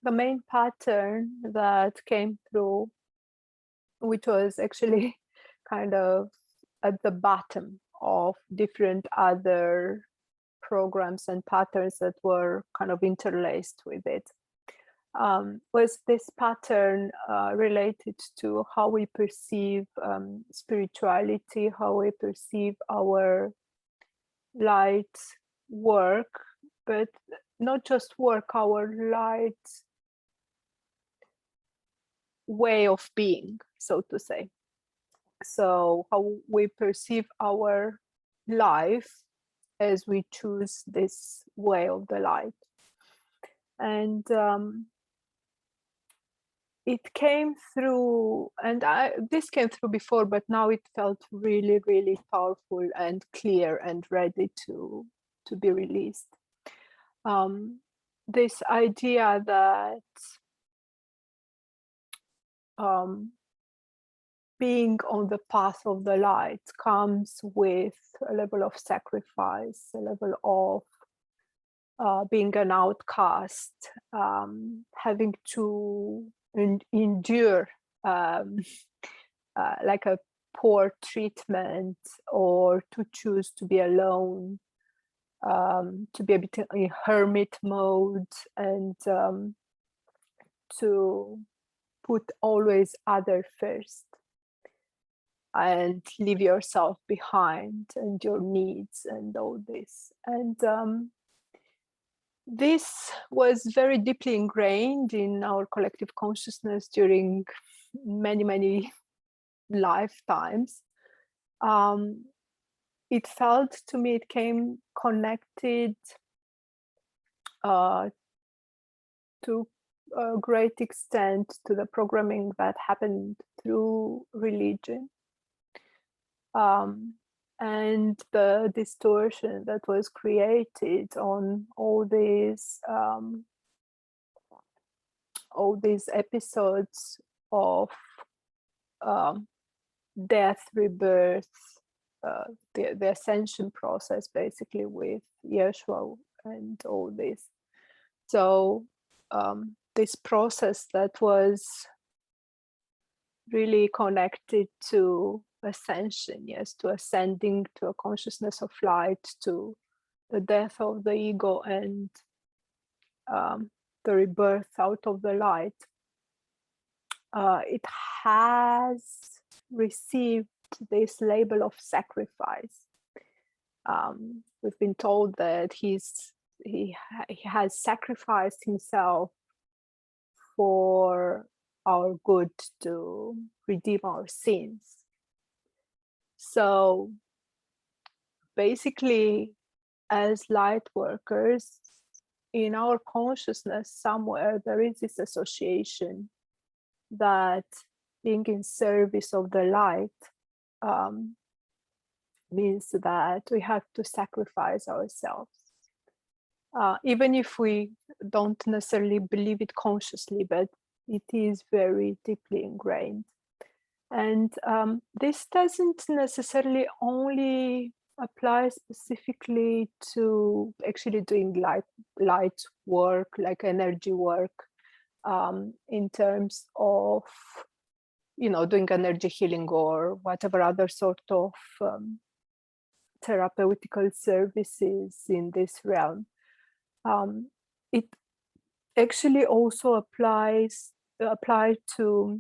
the main pattern that came through, which was actually kind of at the bottom of different other programs and patterns that were kind of interlaced with it, was this pattern related to how we perceive spirituality, how we perceive our light work, but not just work, our light way of being, so to say. So how we perceive our life as we choose this way of the light. And it came through, and this came through before, but now it felt really, really powerful and clear and ready to be released. This idea that being on the path of the light comes with a level of sacrifice, a level of being an outcast, having to endure like a poor treatment, or to choose to be alone, to be a bit in hermit mode, and to put always other first and leave yourself behind and your needs and all this. And this was very deeply ingrained in our collective consciousness during many, many lifetimes. It felt to me, it came connected to a great extent to the programming that happened through religion, and the distortion that was created on all these episodes of death, rebirth, the ascension process, basically, with Yeshua and all this. So this process that was really connected to ascension, yes, to ascending to a consciousness of light, to the death of the ego, and the rebirth out of the light. It has received this label of sacrifice. We've been told that he has sacrificed himself for our good, to redeem our sins. So basically, as light workers, in our consciousness somewhere there is this association that being in service of the light means that we have to sacrifice ourselves, even if we don't necessarily believe it consciously, but it is very deeply ingrained. And this doesn't necessarily only apply specifically to actually doing light work, like energy work, in terms of, doing energy healing or whatever other sort of therapeutical services in this realm. It actually also applies to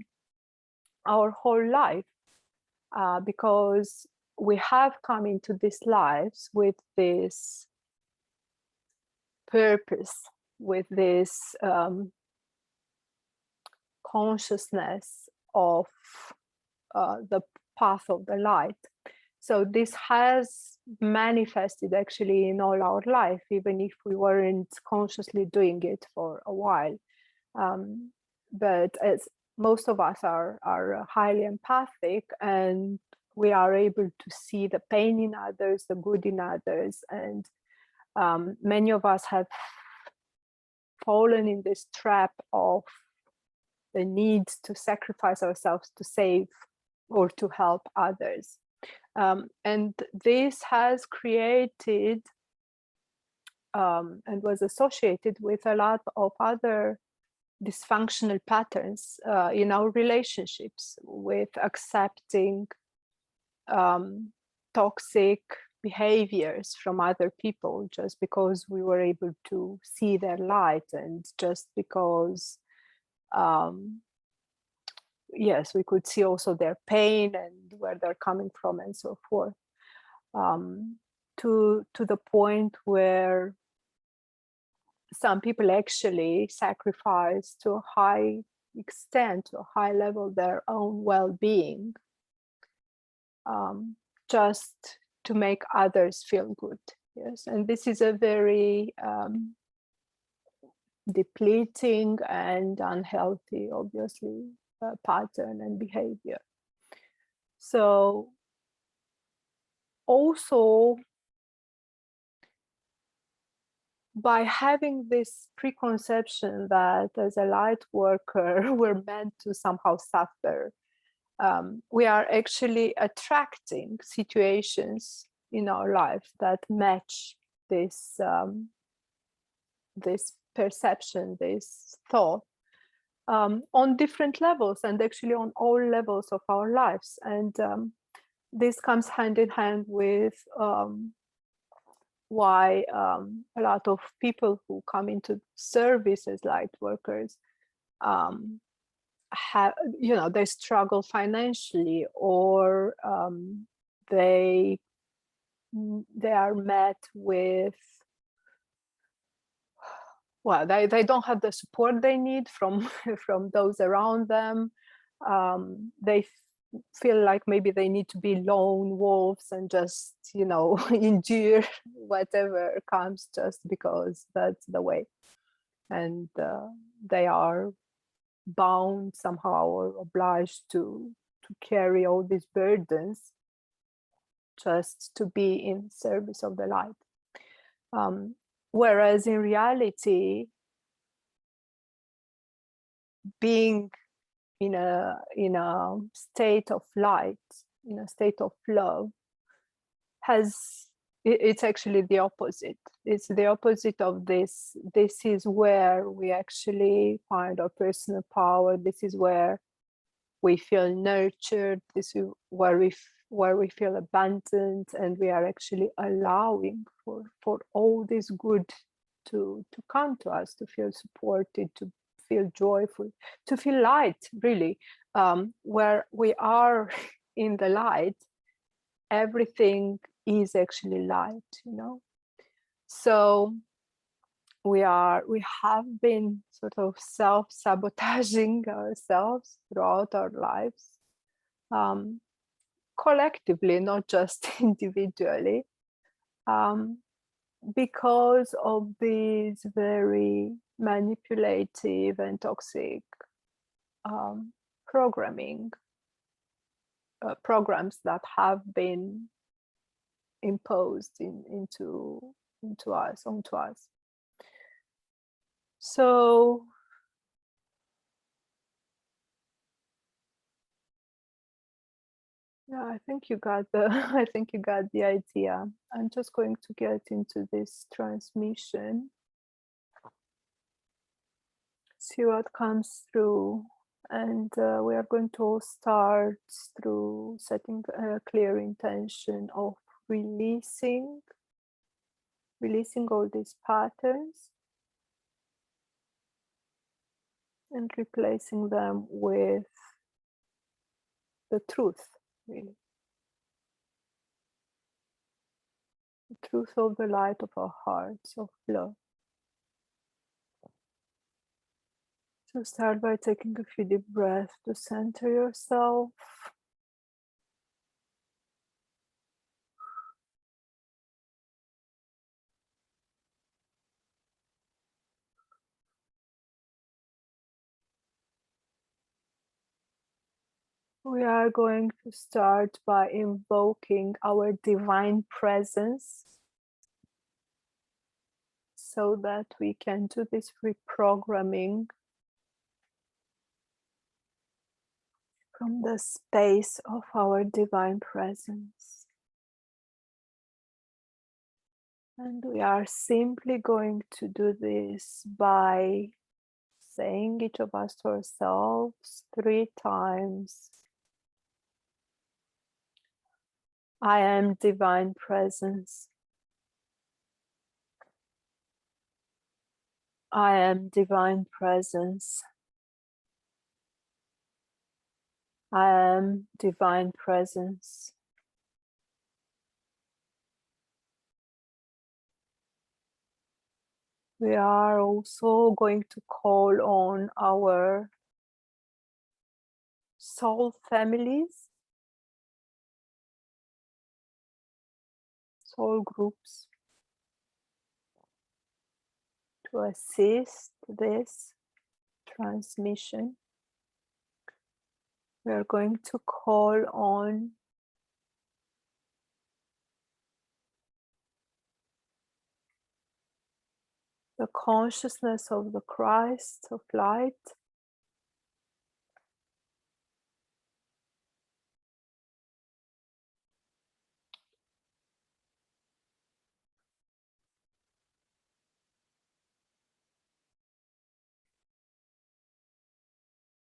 our whole life, because we have come into these lives with this purpose, with this consciousness of the path of the light. So this has manifested actually in all our life, even if we weren't consciously doing it for a while. But as most of us are highly empathic, and we are able to see the pain in others, the good in others, and many of us have fallen in this trap of the need to sacrifice ourselves to save or to help others. And this has created and was associated with a lot of other dysfunctional patterns in our relationships, with accepting toxic behaviors from other people just because we were able to see their light, and just because yes, we could see also their pain and where they're coming from and so forth, to the point where some people actually sacrifice to a high extent, to a high level, their own well-being, just to make others feel good. Yes, and this is a very depleting and unhealthy, obviously, pattern and behavior. So also, by having this preconception that as a light worker we're meant to somehow suffer, we are actually attracting situations in our life that match this this perception, this thought, on different levels, and actually on all levels of our lives. And this comes hand in hand with why a lot of people who come into service as light workers have, they struggle financially, or they are met with, well, they don't have the support they need from from those around them. They feel like maybe they need to be lone wolves and just endure whatever comes, just because that's the way, and they are bound somehow or obliged to carry all these burdens just to be in service of the light. Whereas in reality, being in a state of light, in a state of love, it's actually the opposite. It's the opposite of this. This is where we actually find our personal power. This is where we feel nurtured. This is where we feel abundant, and we are actually allowing for all this good to come to us, to feel supported, to feel joyful, to feel light, really. Where we are in the light, everything is actually light, So we have been sort of self-sabotaging ourselves throughout our lives, collectively, not just individually, because of these very manipulative and toxic programming programs that have been imposed onto us. So yeah, I think you got the idea. I'm just going to get into this transmission, see what comes through, and we are going to start through setting a clear intention of releasing all these patterns and replacing them with the truth, really. The truth of the light of our hearts, of love. So start by taking a few deep breaths to center yourself. We are going to start by invoking our divine presence so that we can do this reprogramming from the space of our divine presence. And we are simply going to do this by saying, each of us to ourselves 3 times. I am divine presence. I am divine presence. I am divine presence. We are also going to call on our soul families, soul groups, to assist this transmission. We are going to call on the consciousness of the Christ of light,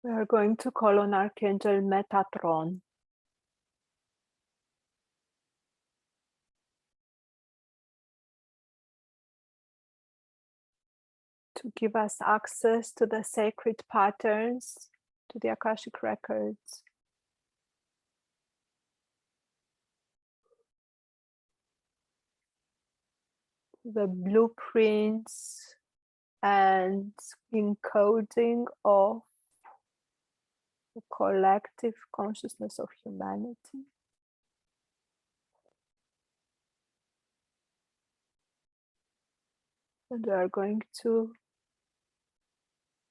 we are going to call on Archangel Metatron to give us access to the sacred patterns, to the Akashic records, the blueprints and encoding of the collective consciousness of humanity. And we are going to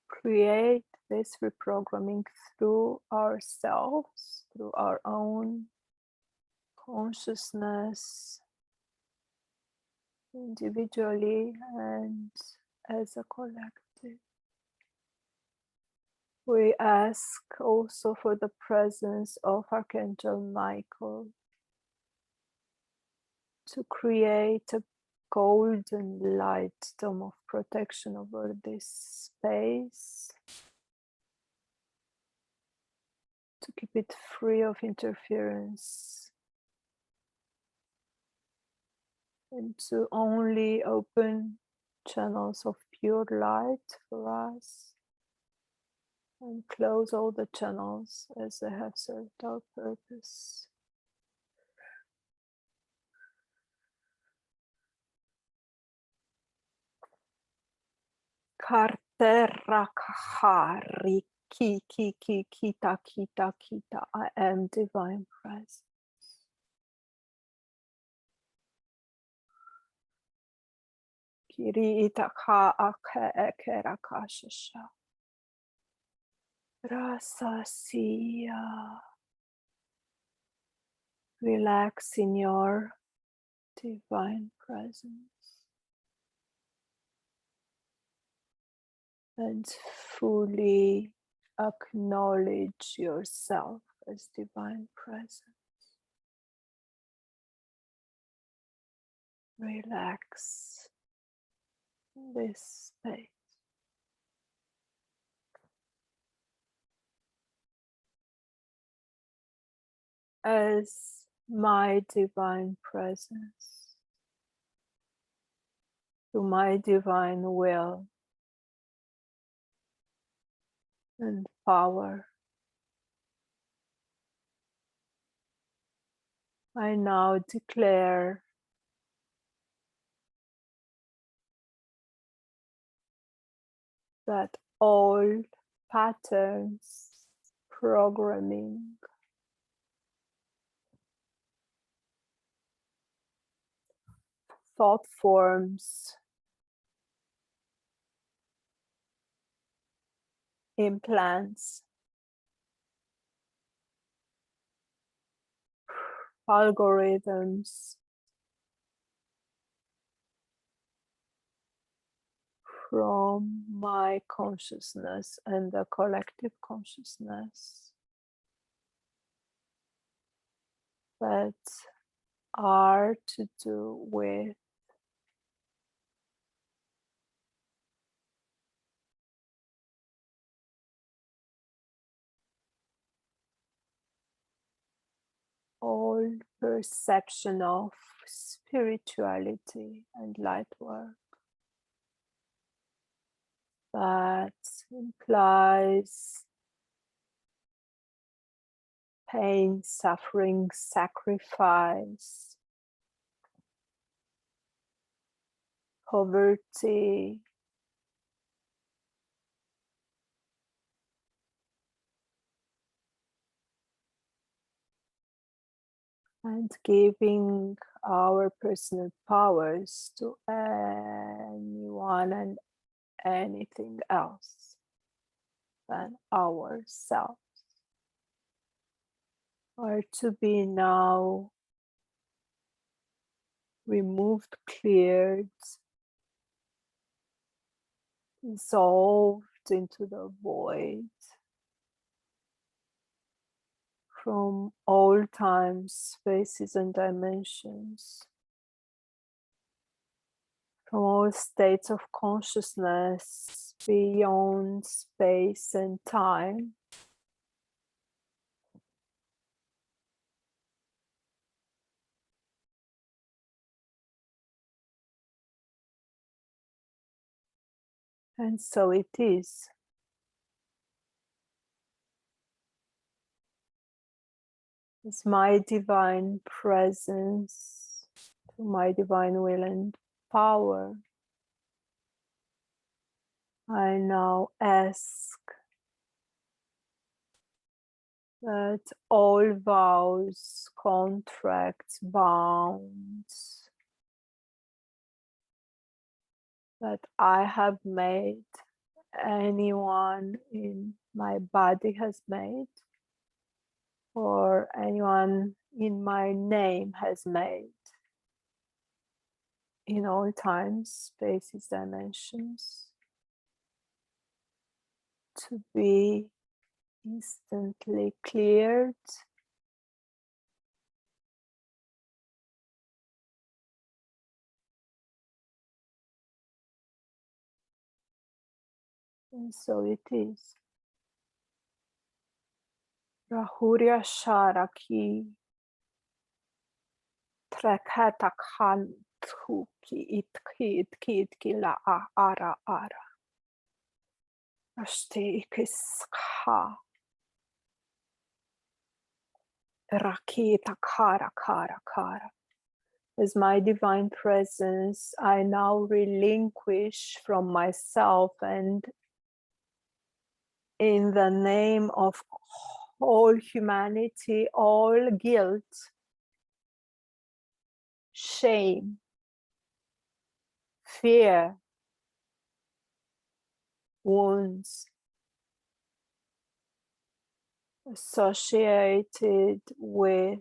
create this reprogramming through ourselves, through our own consciousness, individually and as a collective. We ask also for the presence of Archangel Michael to create a golden light dome of protection over this space, to keep it free of interference, and to only open channels of pure light for us, and close all the channels as they have served our purpose. Karterra kahari ki kita kita kita. I am divine presence. Kiri itaka ake ekera kashasha. Rasa siya. Relax in your divine presence and fully acknowledge yourself as divine presence. Relax in this space. As my divine presence, to my divine will and power, I now declare that all patterns, programming, thought forms, implants, algorithms from my consciousness and the collective consciousness that are to do with all perception of spirituality and light work. That implies pain, suffering, sacrifice, poverty, and giving our personal powers to anyone and anything else than ourselves are to be now removed, cleared, dissolved into the void from all times, spaces, and dimensions, from all states of consciousness beyond space and time. And so it is. It's my divine presence, my divine will and power. I now ask that all vows, contracts, bonds that I have made, anyone in my body has made, or anyone in my name has made, in all times, spaces, dimensions, to be instantly cleared and so it is. Rahuria Sharaki Trekata Khan Tuki Itki La Ara Ara Ashti Ikiskha Rakita Kara Kara Kara. As my divine presence, I now relinquish from myself and in the name of all humanity, all guilt, shame, fear, wounds associated with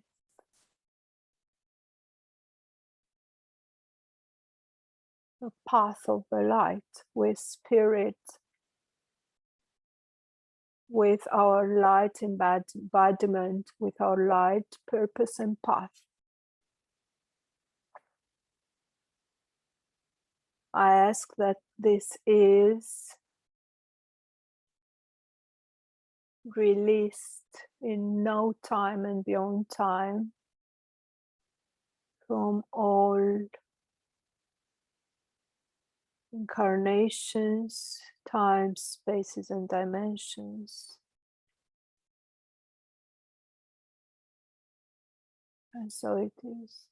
the path of the light, with spirit, with our light embodiment, with our light purpose and path. I ask that this is released in no time and beyond time from all incarnations, times, spaces, and dimensions. And so it is.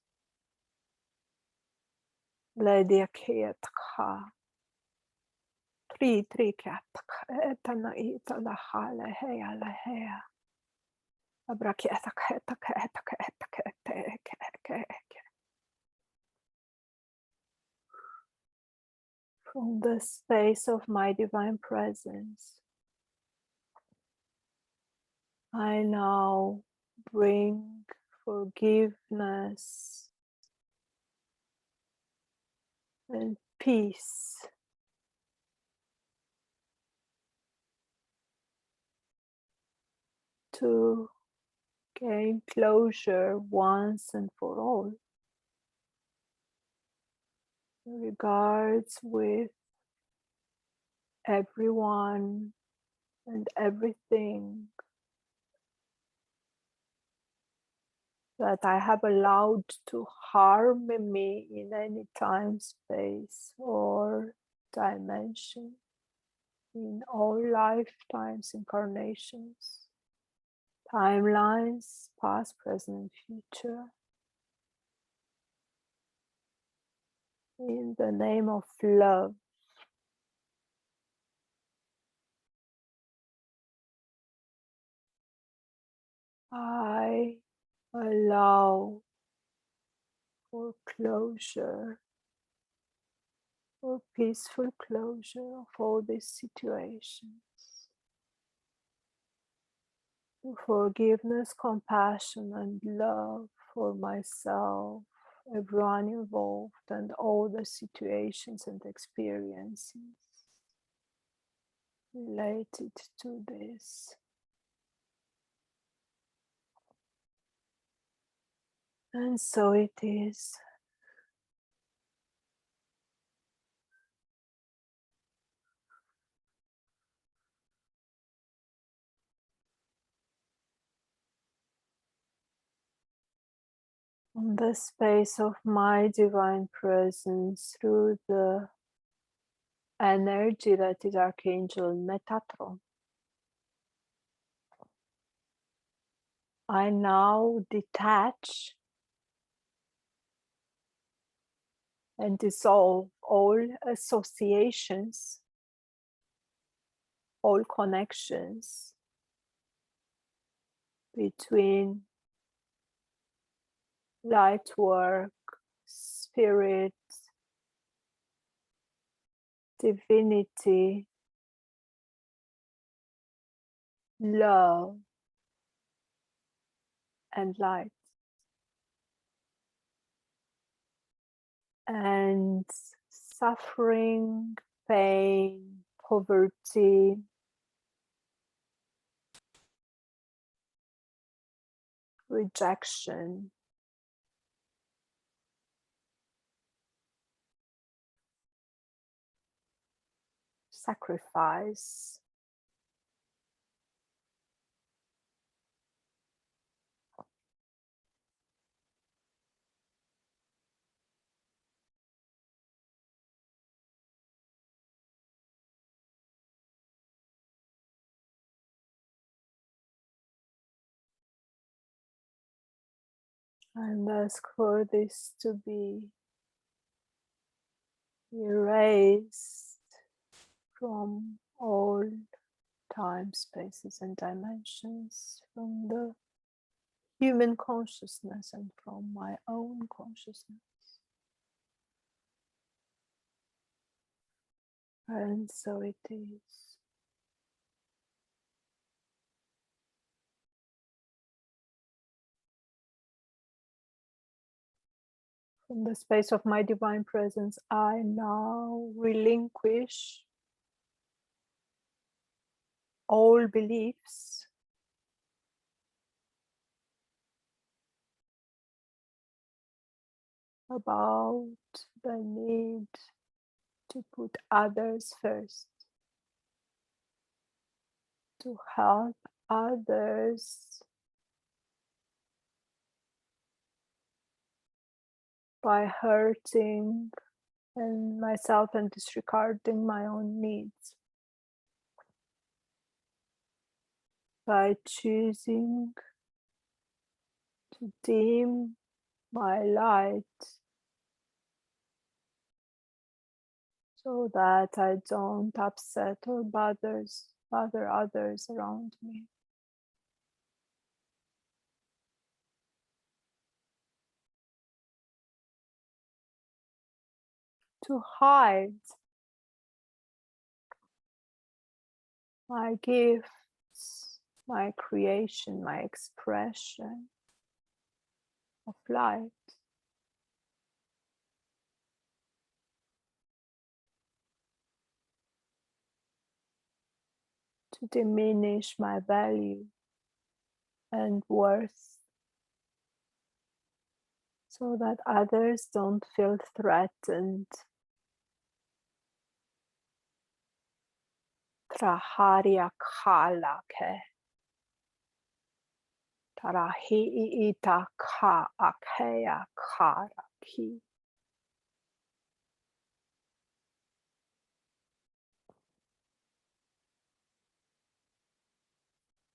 Lady Akiatka. Tri Katka Etana Itala Hale Hea Lehea. From the space of my divine presence, I now bring forgiveness and peace to gain closure once and for all. Regards with everyone and everything that I have allowed to harm me in any time, space, or dimension in all lifetimes, incarnations, timelines, past, present, future. In the name of love, I allow for closure, for peaceful closure of all these situations, forgiveness, compassion, and love for myself, everyone involved, and all the situations and experiences related to this. And so it is. On the space of my divine presence, through the energy that is Archangel Metatron, I now detach and dissolve all associations, all connections between light work, spirit, divinity, love, and light. And suffering, pain, poverty, rejection, sacrifice, and ask for this to be erased from all time, spaces, and dimensions, from the human consciousness and from my own consciousness. And so it is. From the space of my divine presence, I now relinquish all beliefs about the need to put others first, to help others by hurting and myself and disregarding my own needs, by choosing to dim my light so that I don't upset or bother others around me. To hide my gifts, my creation, my expression of light. To diminish my value and worth so that others don't feel threatened. Traharya khala ke, Tarahi ita ka akea karaki.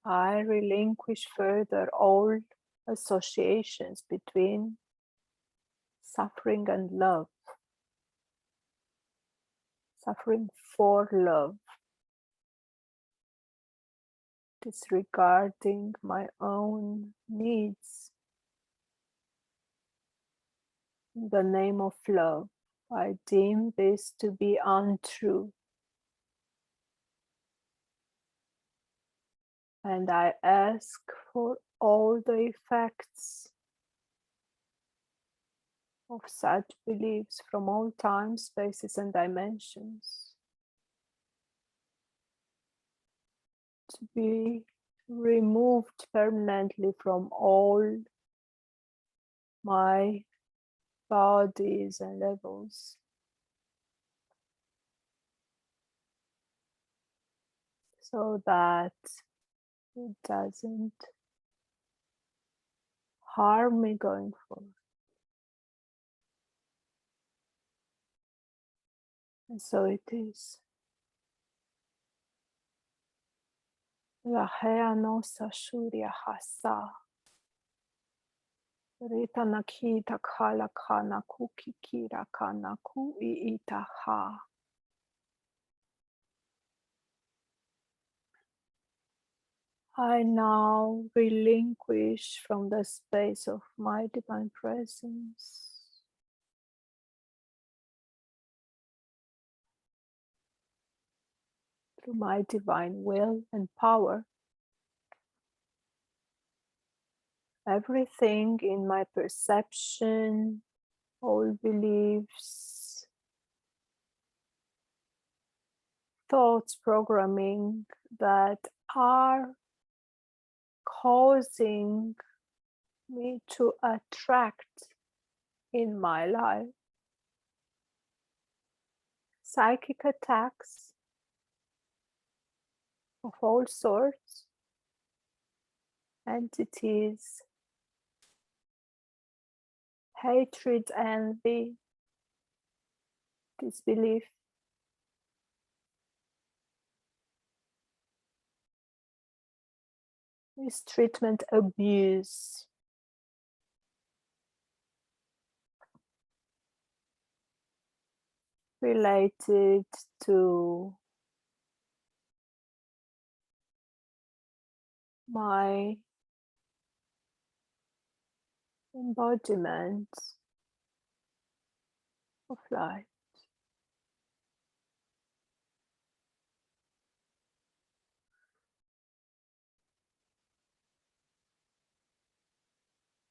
I relinquish further all associations between suffering and love, suffering for love, disregarding my own needs in the name of love. I deem this to be untrue, and I ask for all the effects of such beliefs from all times, spaces, and dimensions to be removed permanently from all my bodies and levels, so that it doesn't harm me going forward. And so it is. Lahea nosa shuria hasa. Rita nakita kala kana kukikira kana ku iita ha. I now relinquish from the space of my divine presence through my divine will and power everything in my perception, all beliefs, thoughts, programming that are causing me to attract in my life psychic attacks of all sorts, entities, hatred, envy, disbelief, mistreatment, abuse, related to my embodiment of life.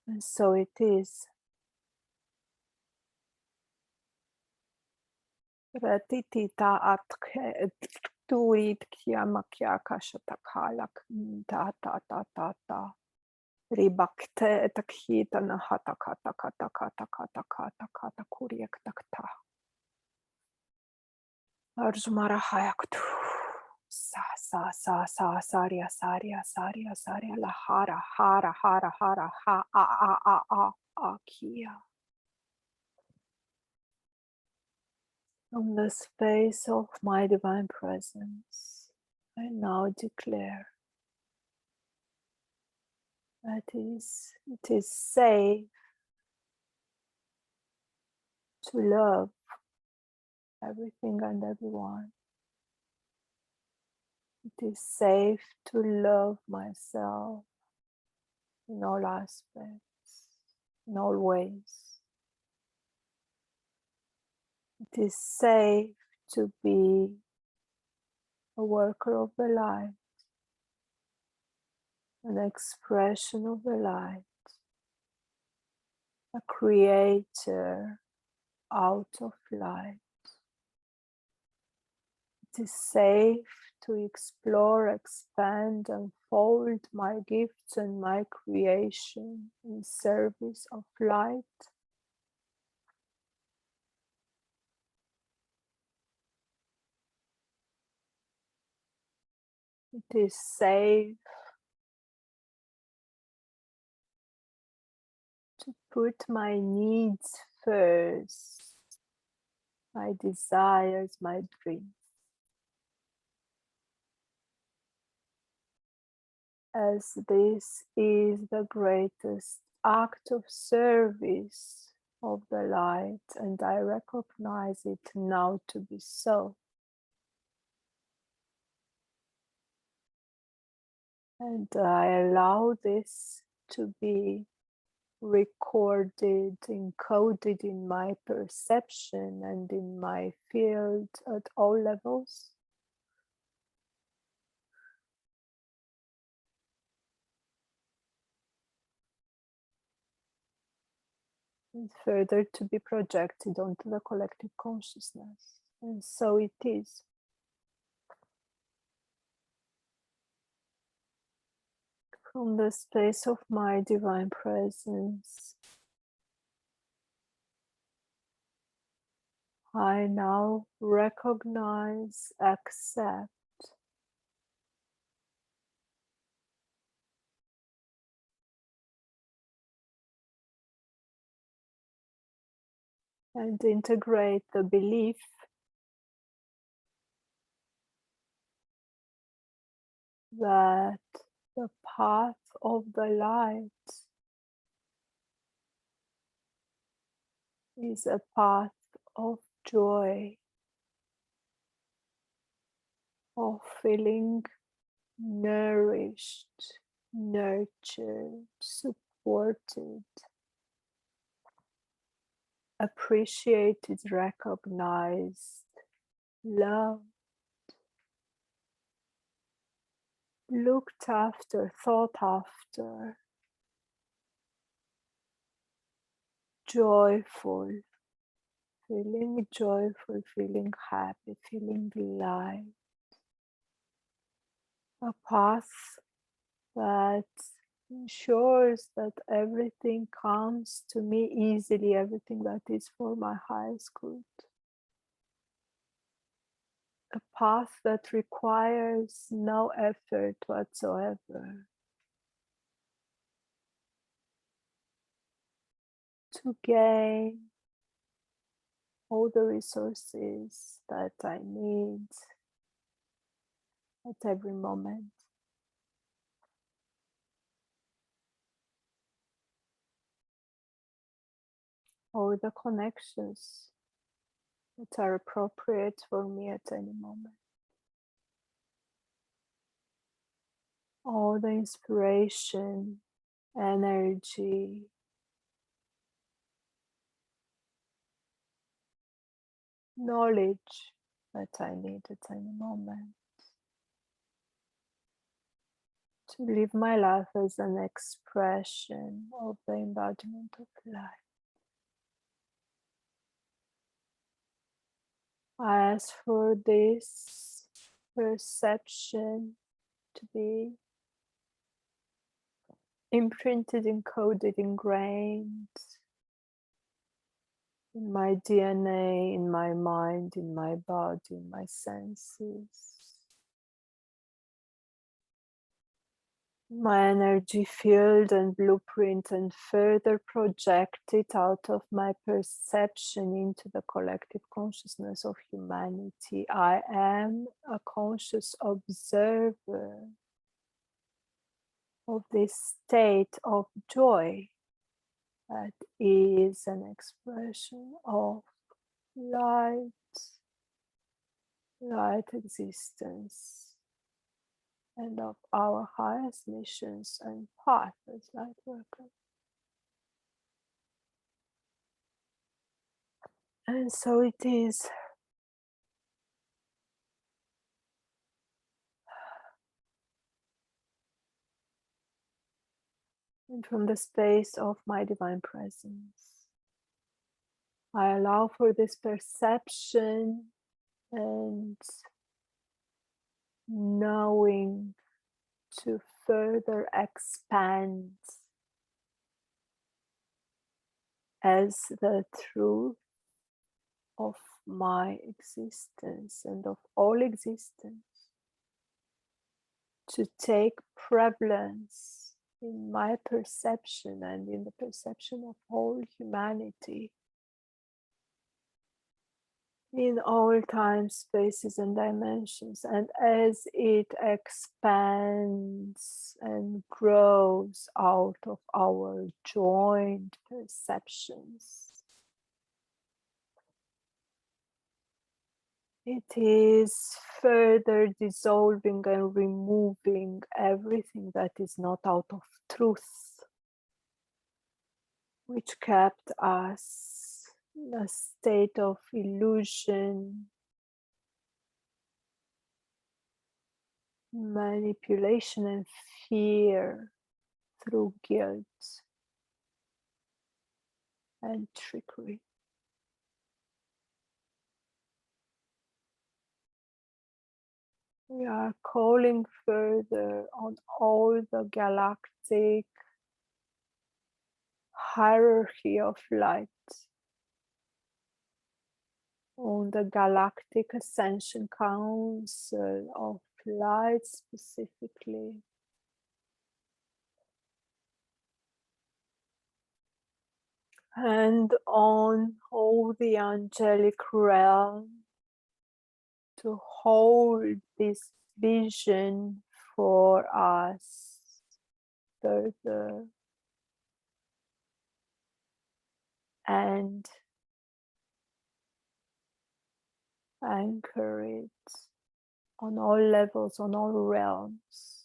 And so it is. Ratitita atke tuit kiamakia kashatakala ta ta ta ta ta. Ribakte takhita na hata kata kata kata kata kata kata kuriak takta. Arjumara hayaktu. Sa sa sa sa saria saria saria saria la hara hara hara hara ha a kia. From the space of my divine presence, I now declare that it is safe to love everything and everyone. It is safe to love myself in all aspects, in all ways. It is safe to be a worker of the light, an expression of the light, a creator out of light. It is safe to explore, expand, unfold my gifts and my creation in service of light. It is safe put my needs first, my desires, my dreams, as this is the greatest act of service of the light, and I recognize it now to be so. And I allow this to be recorded, encoded in my perception and in my field at all levels. And further to be projected onto the collective consciousness. And so it is. From the space of my divine presence, I now recognize, accept, and integrate the belief that the path of the light is a path of joy, of feeling nourished, nurtured, supported, appreciated, recognized, loved, looked after, thought after, joyful, feeling joyful, feeling happy, feeling light. A path that ensures that everything comes to me easily, everything that is for my highest good. A path that requires no effort whatsoever to gain all the resources that I need at every moment. Or the connections that are appropriate for me at any moment. All the inspiration, energy, knowledge that I need at any moment to live my life as an expression of the embodiment of life. I ask for this perception to be imprinted, encoded, ingrained in my DNA, in my mind, in my body, in my senses, my energy field and blueprint, and further project it out of my perception into the collective consciousness of humanity. I am a conscious observer of this state of joy that is an expression of light, light existence, and of our highest missions and path as light workers. And so it is. And from the space of my divine presence, I allow for this perception and knowing to further expand as the truth of my existence and of all existence, to take prevalence in my perception and in the perception of all humanity, in all time, spaces, and dimensions. And as it expands and grows out of our joined perceptions, it is further dissolving and removing everything that is not out of truth, which kept us in a state of illusion, manipulation, and fear through guilt and trickery. We are calling further on all the galactic hierarchy of light, on the Galactic Ascension Council of Light specifically, and on all the angelic realm to hold this vision for us further and anchor it on all levels, on all realms,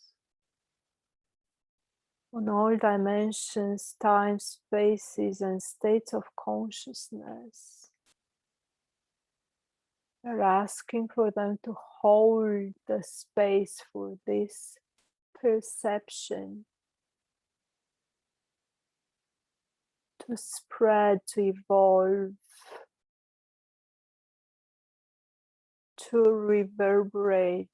on all dimensions, time, spaces, and states of consciousness. We're asking for them to hold the space for this perception to spread, to evolve, to reverberate,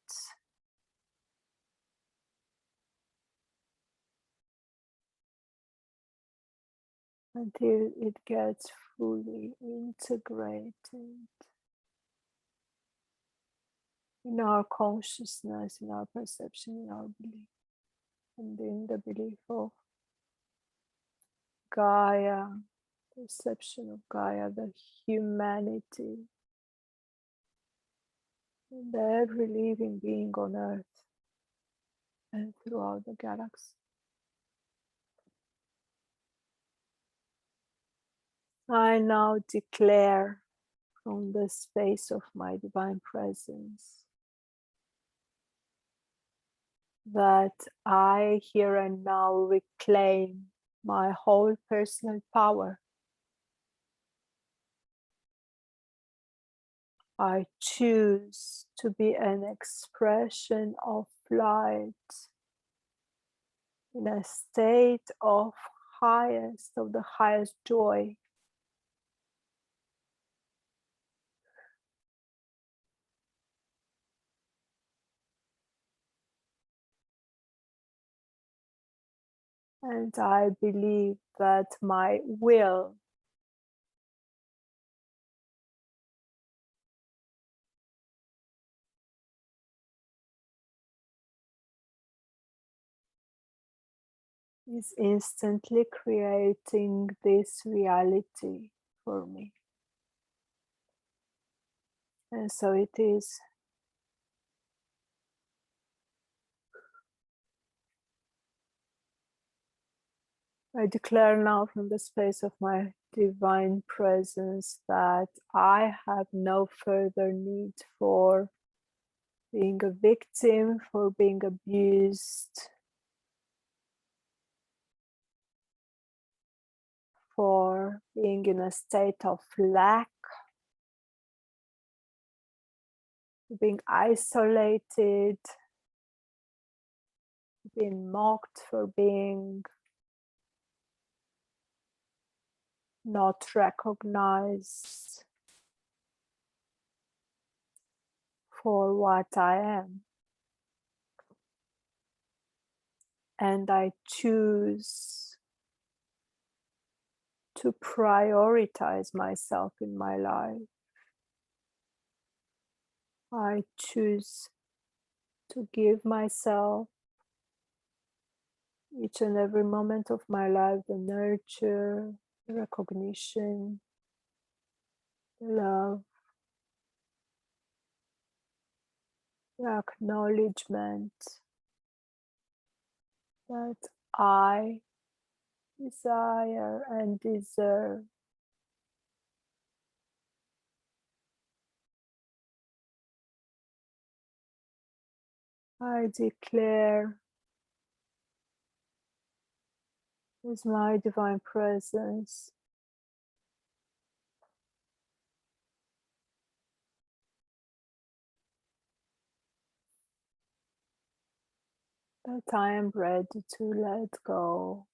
until it gets fully integrated in our consciousness, in our perception, in our belief, and in the belief of Gaia, perception of Gaia, the humanity, and every living being on earth and throughout the galaxy. I now declare from the space of my divine presence that I here and now reclaim my whole personal power. I choose to be an expression of light in a state of the highest joy. And I believe that my will is instantly creating this reality for me. And so it is. I declare now from the space of my divine presence that I have no further need for being a victim, for being abused, for being in a state of lack, being isolated, being mocked, for being not recognized for what I am. And I choose to prioritize myself in my life. I choose to give myself each and every moment of my life, the nurture, the recognition, the love, the acknowledgement that I desire and deserve. I declare with my divine presence that I am ready to let go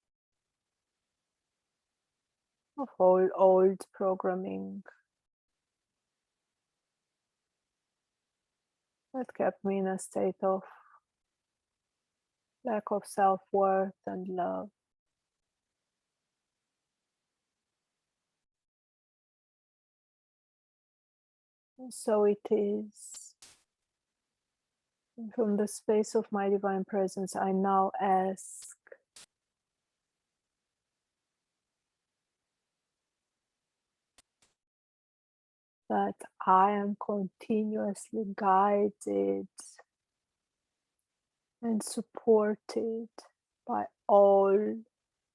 of all old programming that kept me in a state of lack of self-worth and love. And so it is. And from the space of my divine presence, I now ask that I am continuously guided and supported by all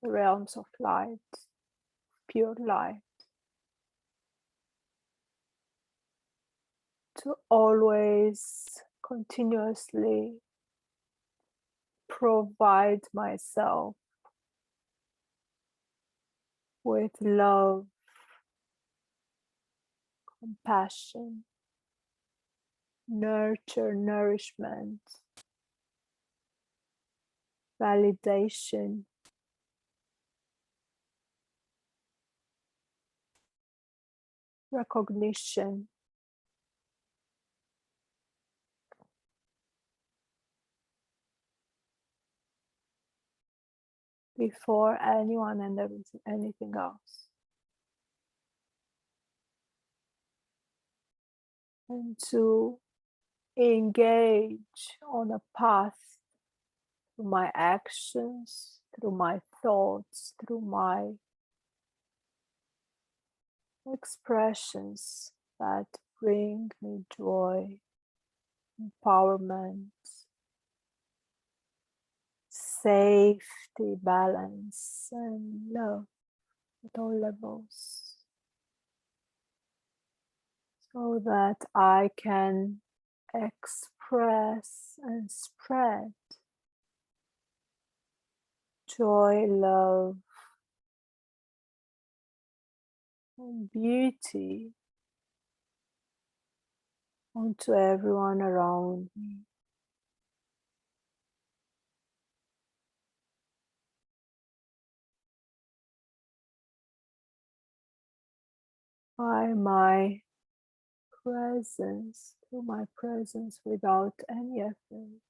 the realms of light, pure light, to always continuously provide myself with love, compassion, nurture, nourishment, validation, recognition, before anyone and anything else. And to engage on a path through my actions, through my thoughts, through my expressions that bring me joy, empowerment, safety, balance, and love at all levels, so that I can express and spread joy, love, and beauty onto everyone around me. By my presence, through my presence, without any effort,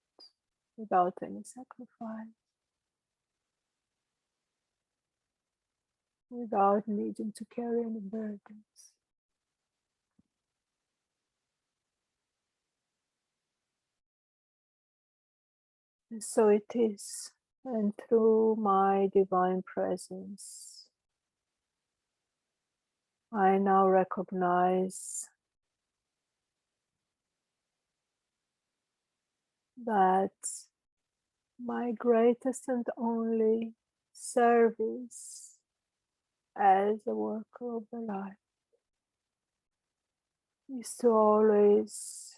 without any sacrifice, without needing to carry any burdens. And so it is, and through my divine presence, I now recognize that my greatest and only service as a worker of the light is to always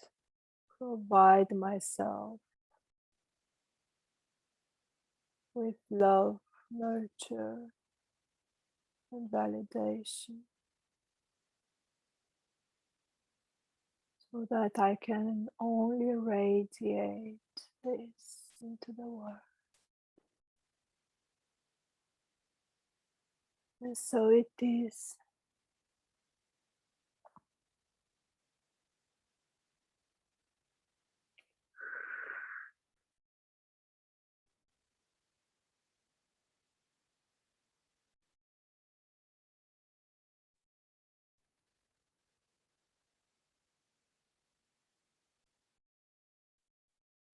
provide myself with love, nurture, and validation, so that I can only radiate this into the world. And so it is.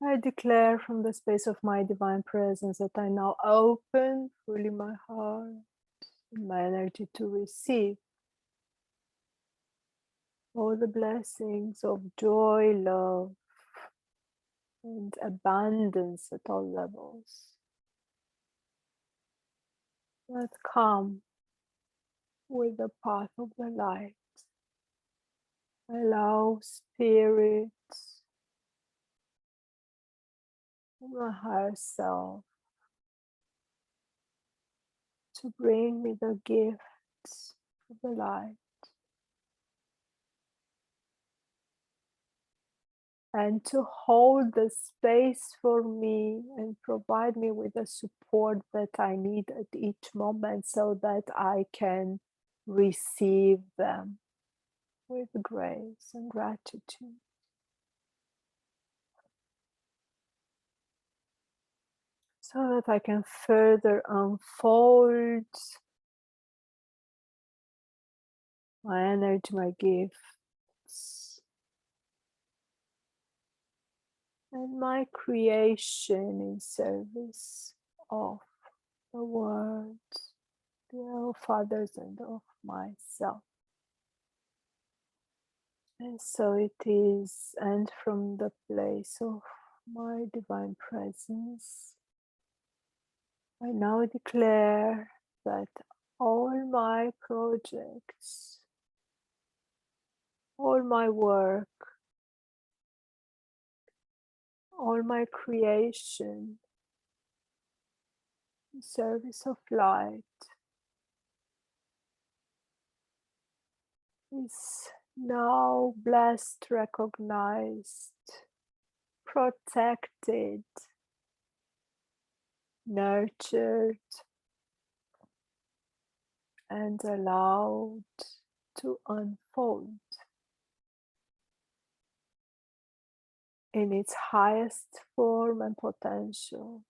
I declare from the space of my divine presence that I now open fully my heart and my energy to receive all the blessings of joy, love, and abundance at all levels that come with the path of the light. Allow spirits and my higher self to bring me the gifts of the light and to hold the space for me and provide me with the support that I need at each moment so that I can receive them with grace and gratitude. So that I can further unfold my energy, my gifts, and my creation in service of the world, of others, and of myself. And so it is, and from the place of my divine presence, I now declare that all my projects, all my work, all my creation in service of light is now blessed, recognized, protected, nurtured, and allowed to unfold in its highest form and potential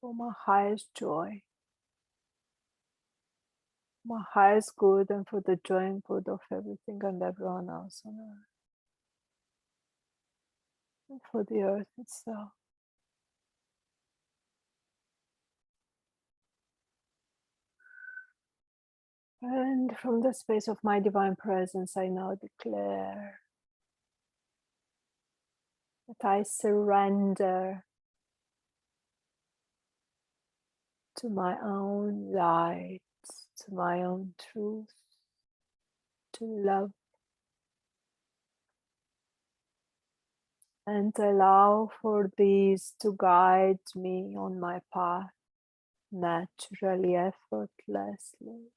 for my highest joy, my highest good, and for the joy and good of everything and everyone else on earth, and for the earth itself. And from the space of my divine presence, I now declare that I surrender to my own light, to my own truth, to love, and allow for these to guide me on my path naturally, effortlessly.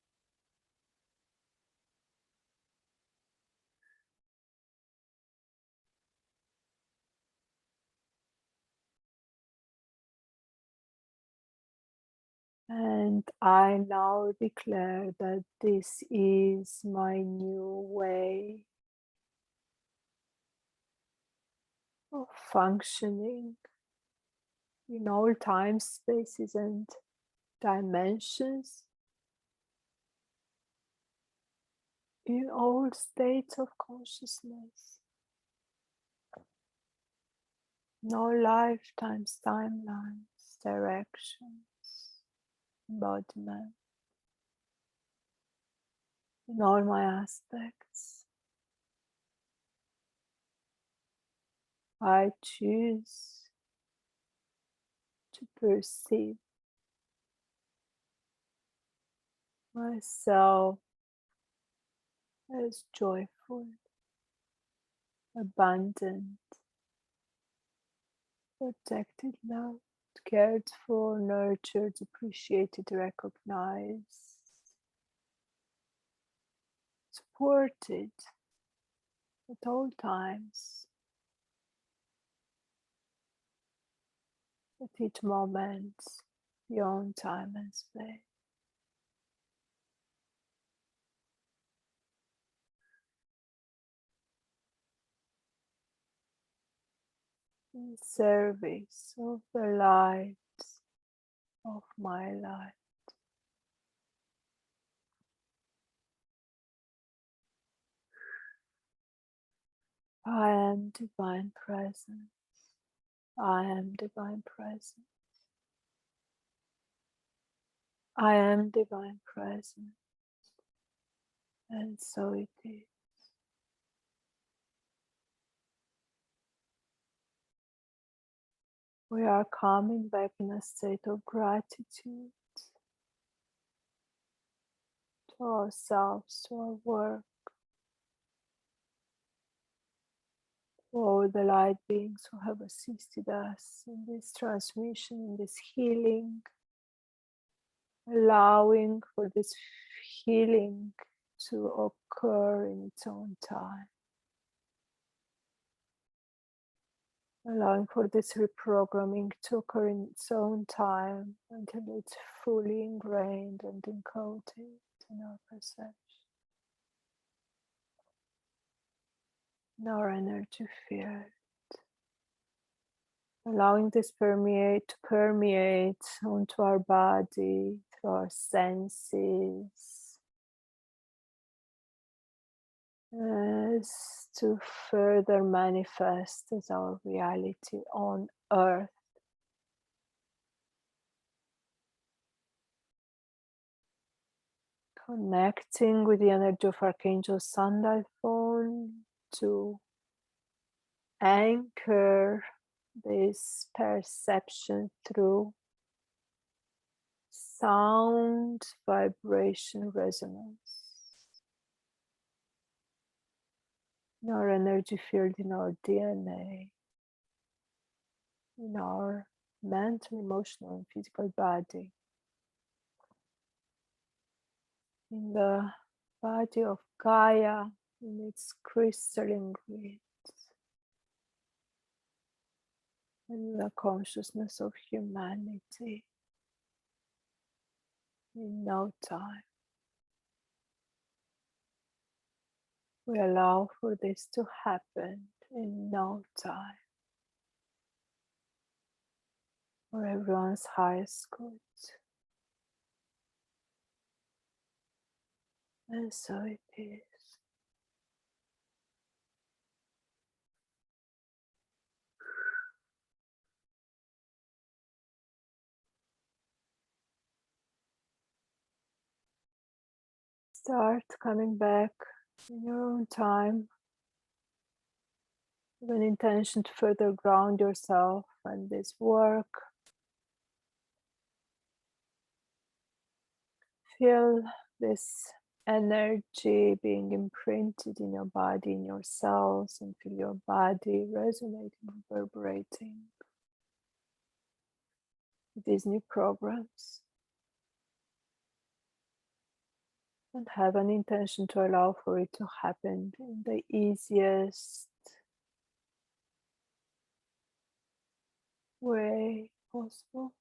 And I now declare that this is my new way of functioning in all time, spaces, and dimensions, in all states of consciousness, in all lifetimes, timelines, directions, embodiment, in all my aspects. I choose to perceive myself as joyful, abundant, protected, loved, cared for, nurtured, appreciated, recognized, supported at all times, at each moment, beyond time and space. In service of the light of my life. I am divine presence. I am divine presence. I am divine presence. And so it is. We are coming back in a state of gratitude to ourselves, to our work, to all the light beings who have assisted us in this transmission, in this healing, allowing for this healing to occur in its own time, allowing for this reprogramming to occur in its own time until it's fully ingrained and encoded in our perception, in our energy field. Allowing this to permeate onto our body, through our senses, as to further manifest as our reality on earth. Connecting with the energy of Archangel Sandalphon to anchor this perception through sound, vibration, resonance in our energy field, in our DNA, in our mental, emotional, and physical body, in the body of Gaia, in its crystalline grid, in the consciousness of humanity. In no time, we allow for this to happen in no time, for everyone's highest good. And so it is. Start coming back in your own time with an intention to further ground yourself and this work. Feel this energy being imprinted in your body, in your cells, and feel your body resonating, reverberating with these new programs. And have an intention to allow for it to happen in the easiest way possible.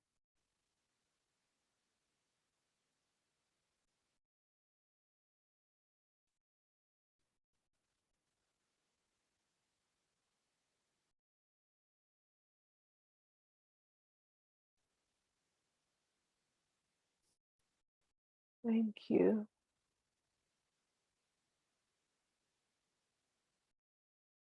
Thank you.